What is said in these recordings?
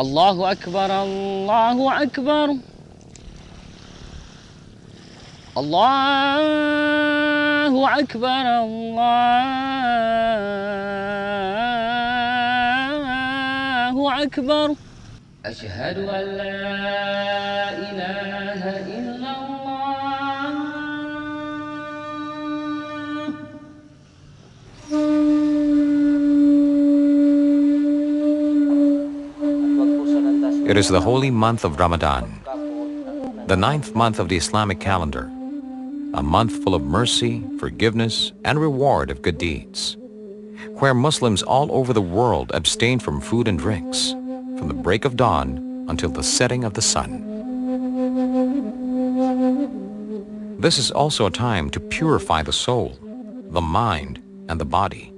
Allahu Akbar, Allahu Akbar. Allahu Akbar, Allahu Akbar. Ashhadu an la ilaha illallah. It is the holy month of Ramadan, the 9th month of the Islamic calendar, a month full of mercy, forgiveness, and reward of good deeds, where Muslims all over the world abstain from food and drinks, from the break of dawn until the setting of the sun. This is also a time to purify the soul, the mind, and the body,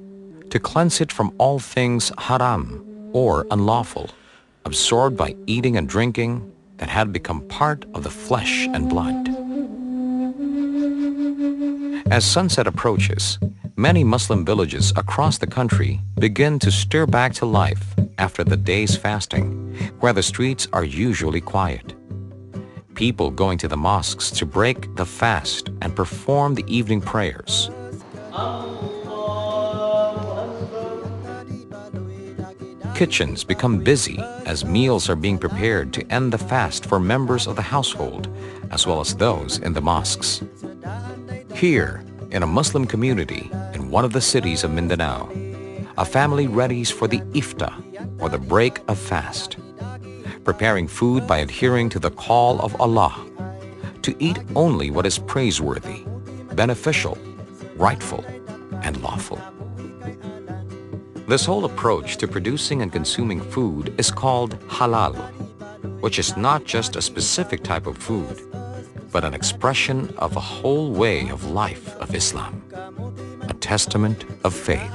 to cleanse it from all things haram or unlawful, absorbed by eating and drinking that had become part of the flesh and blood. As sunset approaches, many Muslim villages across the country begin to stir back to life after the day's fasting, where the streets are usually quiet. People going to the mosques to break the fast and perform the evening prayers. Kitchens become busy as meals are being prepared to end the fast for members of the household, as well as those in the mosques. Here, in a Muslim community in one of the cities of Mindanao, a family readies for the iftar, or the break of fast, preparing food by adhering to the call of Allah, to eat only what is praiseworthy, beneficial, rightful, and lawful. This whole approach to producing and consuming food is called halal, which is not just a specific type of food, but an expression of a whole way of life of Islam, a testament of faith.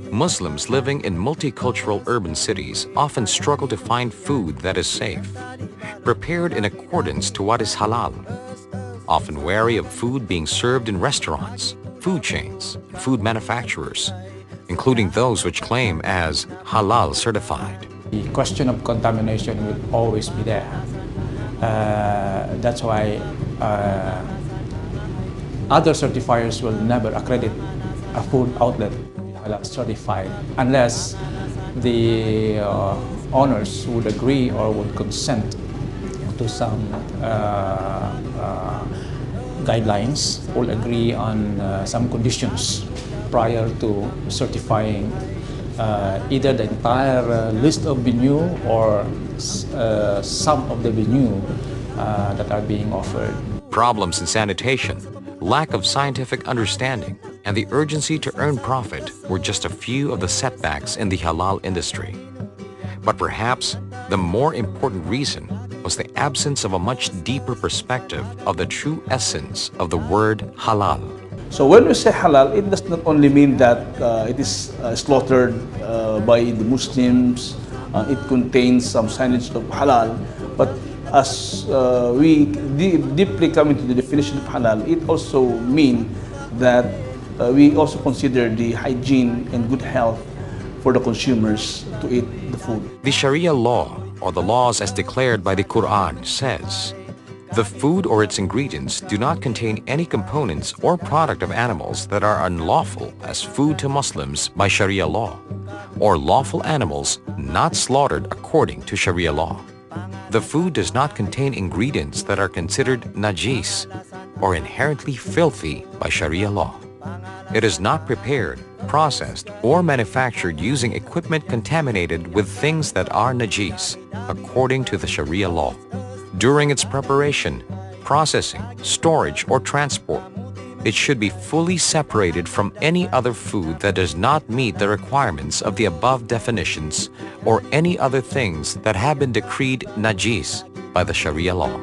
Muslims living in multicultural urban cities often struggle to find food that is safe, prepared in accordance to what is halal, often wary of food being served in restaurants, food chains, and food manufacturers, including those which claim as halal certified. The question of contamination will always be there. That's why other certifiers will never accredit a food outlet halal certified unless the owners would agree or would consent to some guidelines, will agree on some conditions prior to certifying either the entire list of menu or some of the menu that are being offered. Problems in sanitation, lack of scientific understanding, and the urgency to earn profit were just a few of the setbacks in the halal industry. But perhaps the more important reason was the absence of a much deeper perspective of the true essence of the word halal. So when we say halal, it does not only mean that it is slaughtered by the Muslims, it contains some signage of halal, but as we deeply come into the definition of halal, it also means that we also consider the hygiene and good health for the consumers to eat the food. The Sharia law, or the laws as declared by the Quran, says, the food or its ingredients do not contain any components or product of animals that are unlawful as food to Muslims by Sharia law, or lawful animals not slaughtered according to Sharia law. The food does not contain ingredients that are considered najis or inherently filthy by Sharia law. It is not prepared, processed, or manufactured using equipment contaminated with things that are najis according to the Sharia law. During its preparation, processing, storage, or transport, it should be fully separated from any other food that does not meet the requirements of the above definitions or any other things that have been decreed najis by the Sharia law.